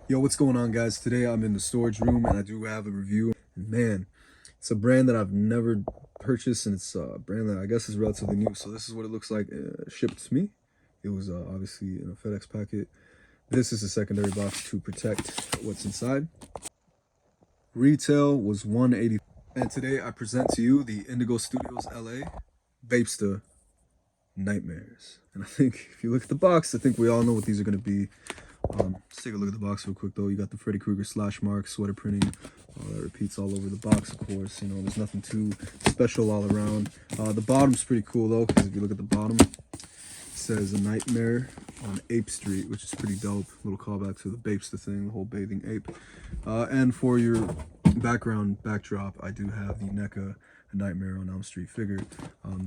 Yo, what's going on, guys? Today I'm in the storage room and I do have a review. Man, it's a brand that I've never purchased, and it's a brand that I guess is relatively new. So this is what it looks like shipped to me. It was obviously in a FedEx packet. This is a secondary box to protect what's inside. Retail was $180, and today I present to you the Indigo Studios LA BapeSta Nightmares. And I think if you look at the box, I think we all know what these are going to be. Let's take a look at the box real quick though. You got the Freddy Krueger slash mark sweater printing. That repeats all over the box, of course. You know, there's nothing too special all around. The bottom's pretty cool though, because if you look at the bottom, it says a nightmare on Ape Street, which is pretty dope. A little callback to the BapeSta thing, the whole bathing ape. And for your backdrop, I do have the NECA A Nightmare on Elm Street figure.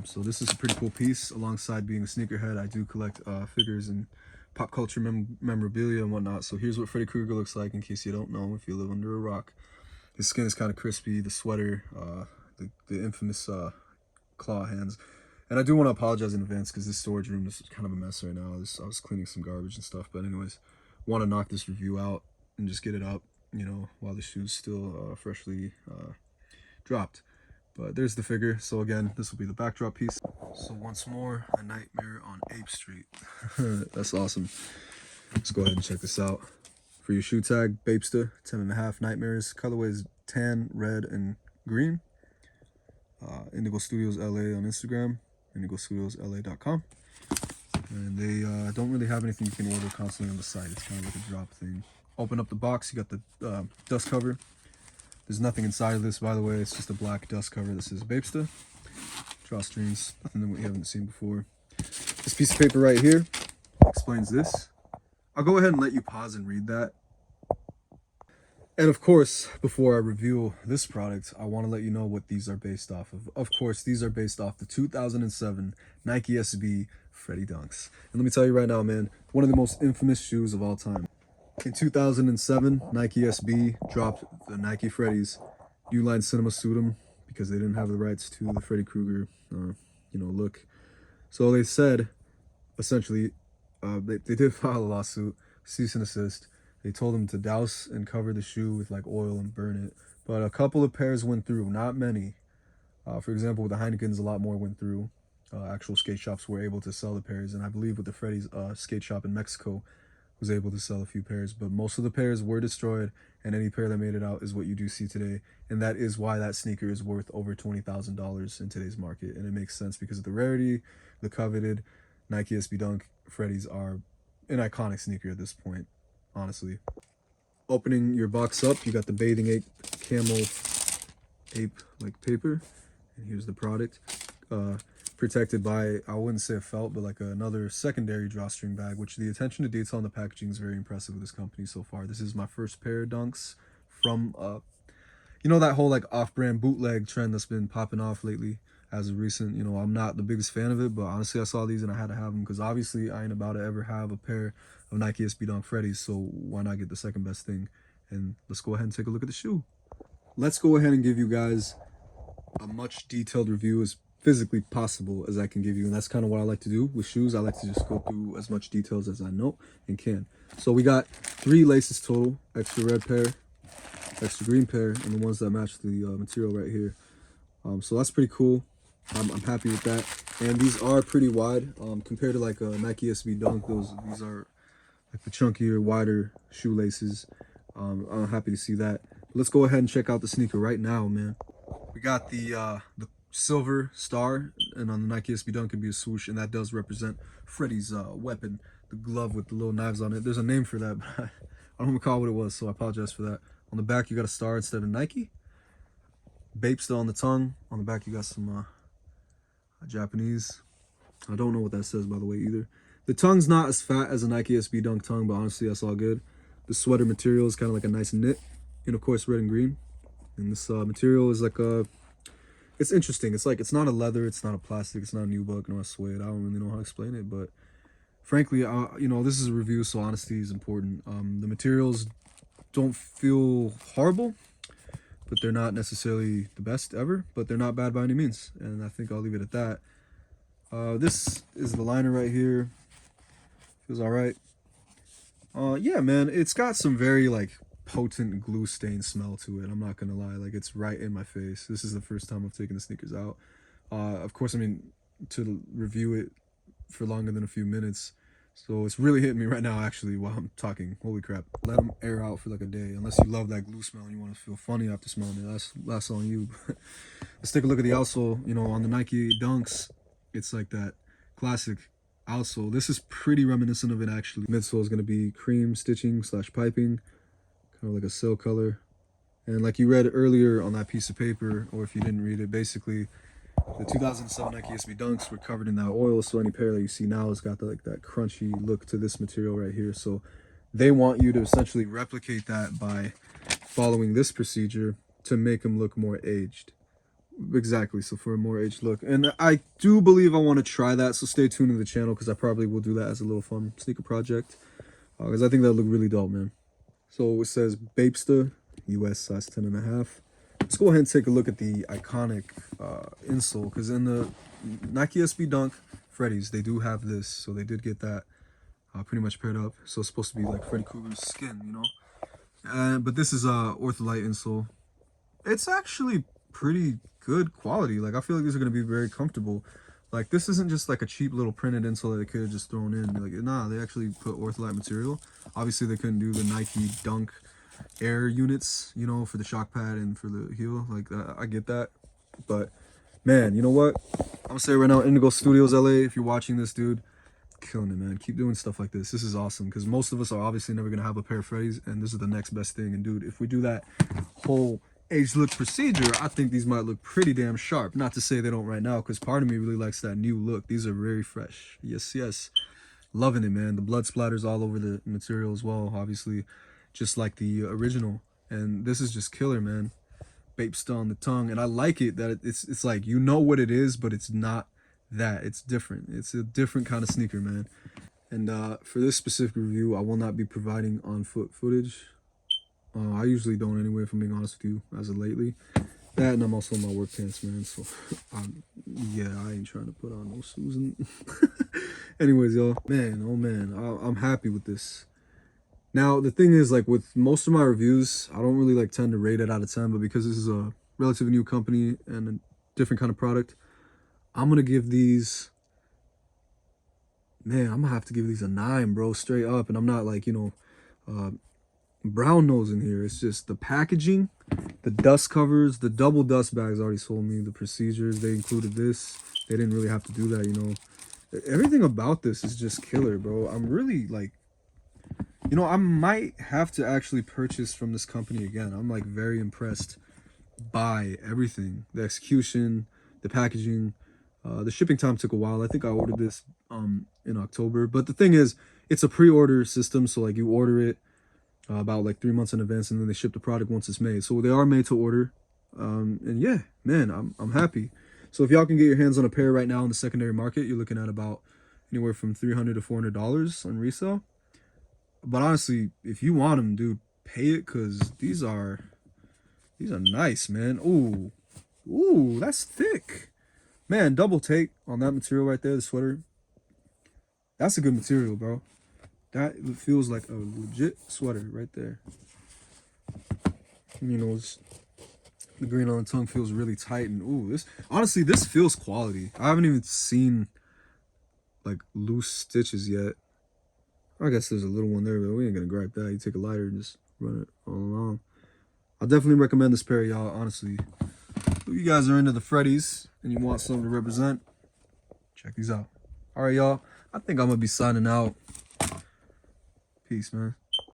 So this is a pretty cool piece. Alongside being a sneakerhead, I do collect figures and pop culture memorabilia and whatnot. So here's what Freddy Krueger looks like, in case you don't know if you live under a rock. His skin is kind of crispy, the sweater, the infamous claw hands. And I do want to apologize in advance because this storage room is kind of a mess right now. I was cleaning some garbage and stuff. But anyways, want to knock this review out and just get it up, you know, while the shoe's still freshly dropped. But there's the figure. So again, this will be the backdrop piece. So once more, A Nightmare on Ape Street. That's awesome. Let's go ahead and check this out. For your shoe tag, BapeSta 10.5 Nightmares. Colorways tan, red, and green. Indigo Studios LA on Instagram. IndigoStudiosLA.com. And they don't really have anything you can order constantly on the site. It's kind of like a drop thing. Open up the box. You got the dust cover. There's nothing inside of this, by the way. It's just a black dust cover that says BapeSta. Drawstrings, nothing that we haven't seen before. This piece of paper right here explains this. I'll go ahead and let you pause and read that. And of course, before I reveal this product, I want to let you know what these are based off of. Of course, these are based off the 2007 Nike SB Freddy Dunks. And let me tell you right now, man, one of the most infamous shoes of all time. In 2007, Nike SB dropped the Nike Freddys. Uline Cinema sued them because they didn't have the rights to the Freddy Krueger, look. So they said, essentially, they did file a lawsuit, cease and desist. They told them to douse and cover the shoe with like oil and burn it. But a couple of pairs went through, not many. For example, with the Heinekens, a lot more went through. Actual skate shops were able to sell the pairs. And I believe with the Freddy's skate shop in Mexico was able to sell a few pairs. But most of the pairs were destroyed. And any pair that made it out is what you do see today. And that is why that sneaker is worth over $20,000 in today's market. And it makes sense because of the rarity, the coveted Nike SB Dunk Freddy's are an iconic sneaker at this point, honestly. Opening your box up, you got the bathing ape camo ape like paper. And here's the product. Protected by, I wouldn't say a felt, but like another secondary drawstring bag, which the attention to detail on the packaging is very impressive with this company so far. This is my first pair of Dunks from, that whole like off-brand bootleg trend that's been popping off lately as of recent. You know, I'm not the biggest fan of it, but honestly, I saw these and I had to have them because obviously I ain't about to ever have a pair of Nike SB Dunk Freddy's, so why not get the second best thing? And let's go ahead and take a look at the shoe. Let's go ahead and give you guys a much detailed review as physically possible as I can give you, and that's kind of what I like to do with shoes. I like to just go through as much details as I know and can. So we got 3 laces total, extra red pair, extra green pair, and the ones that match the material right here. So that's pretty cool. I'm happy with that. And these are pretty wide compared to like a Nike SB Dunk. These are like the chunkier, wider shoelaces. I'm happy to see that. But let's go ahead and check out the sneaker right now, man. We got the silver star, and on the Nike SB Dunk can be a swoosh, and that does represent Freddy's weapon, the glove with the little knives on it. There's a name for that, but I don't recall what it was, so I apologize for that. On the back, you got a star instead of Nike. BapeSta on the tongue. On the back, you got some Japanese. I don't know what that says, by the way, either. The tongue's not as fat as a Nike SB Dunk tongue, but honestly, that's all good. The sweater material is kind of like a nice knit, and of course, red and green. And this material is like it's interesting. It's like, it's not a leather, it's not a plastic, it's not a nubuck, nor a suede. I don't really know how to explain it, but frankly, this is a review, so honesty is important. The materials don't feel horrible, but they're not necessarily the best ever, but they're not bad by any means, and I think I'll leave it at that. This is the liner right here. Feels all right. Yeah, man, it's got some very like potent glue stain smell to it. I'm not gonna lie, like it's right in my face. This is the first time I've taken the sneakers out. Of course, I mean, to review it for longer than a few minutes, so it's really hitting me right now. Actually, while I'm talking, holy crap! Let them air out for like a day. Unless you love that glue smell and you want to feel funny after smelling it, that's on you. Let's take a look at the outsole. You know, on the Nike Dunks, it's like that classic outsole. This is pretty reminiscent of it actually. Midsole is going to be cream stitching slash piping, kind of like a cell color. And like you read earlier on that piece of paper, or if you didn't read it, basically the 2007 Nike SB Dunks were covered in that oil, so any pair that you see now has got like that crunchy look to this material right here. So they want you to essentially replicate that by following this procedure to make them look more aged. Exactly, so for a more aged look. And I do believe I want to try that, so stay tuned to the channel because I probably will do that as a little fun sneaker project, because I think that look really dope, man. So it says BapeSta, US size 10.5. Let's go ahead and take a look at the iconic insole, because in the Nike SB Dunk Freddy's, they do have this, so they did get that pretty much paired up. So it's supposed to be like Freddy Krueger's skin, you know? But this is Ortholite insole. It's actually pretty good quality. Like, I feel like these are going to be very comfortable. Like, this isn't just like a cheap little printed insole that they could have just thrown in. Like, nah, they actually put Ortholite material. Obviously, they couldn't do the Nike Dunk Air units, you know, for the shock pad and for the heel. Like, I get that. But, man, you know what? I'm going to say right now, Indigo Studios LA, if you're watching this, dude, killing it, man. Keep doing stuff like this. This is awesome because most of us are obviously never going to have a pair of Freddy's, and this is the next best thing. And, dude, if we do that whole age look procedure, I think these might look pretty damn sharp. Not to say they don't right now, because part of me really likes that new look. These are very fresh. Yes, yes. Loving it, man. The blood splatters all over the material as well, obviously, just like the original. And this is just killer, man. BapeSta on the tongue. And I like it that it's like, you know what it is, but it's not that. It's different. It's a different kind of sneaker, man. And for this specific review, I will not be providing on-foot footage. I usually don't anyway, if I'm being honest with you, as of lately. That, and I'm also in my work pants, man, so yeah, I ain't trying to put on no Susan. Anyways, y'all, man, oh man, I'm happy with this. Now, the thing is, like, with most of my reviews, I don't really, like, tend to rate it out of 10, but because this is a relatively new company and a different kind of product, I'm gonna give these, man, I'm gonna have to give these a 9, bro, straight up. And I'm not, like, you know, brown nose in here. It's just the packaging, the dust covers, the double dust bags already sold me. The procedures, they included this. They didn't really have to do that, you know. Everything about this is just killer, bro. I'm really like, you know, I might have to actually purchase from this company again. I'm like very impressed by everything, the execution, the packaging. The shipping time took a while. I think I ordered this in October, but the thing is, it's a pre-order system, so like you order it about like 3 months in advance, and then they ship the product once it's made. So they are made to order. And yeah, man, I'm happy. So if y'all can get your hands on a pair right now in the secondary market, you're looking at about anywhere from $300 to $400 on resale. But honestly, if you want them, dude, pay it, because these are nice, man. Ooh, that's thick, man. Double take on that material right there, the sweater. That's a good material, bro. That feels like a legit sweater right there. You know, the green on the tongue feels really tight. And ooh, this, honestly, this feels quality. I haven't even seen like loose stitches yet. I guess there's a little one there, but we ain't gonna gripe that. You take a lighter and just run it all along. I'll definitely recommend this pair, y'all, honestly. If you guys are into the Freddy's and you want something to represent, check these out. All right, y'all. I think I'm gonna be signing out. Peace, man.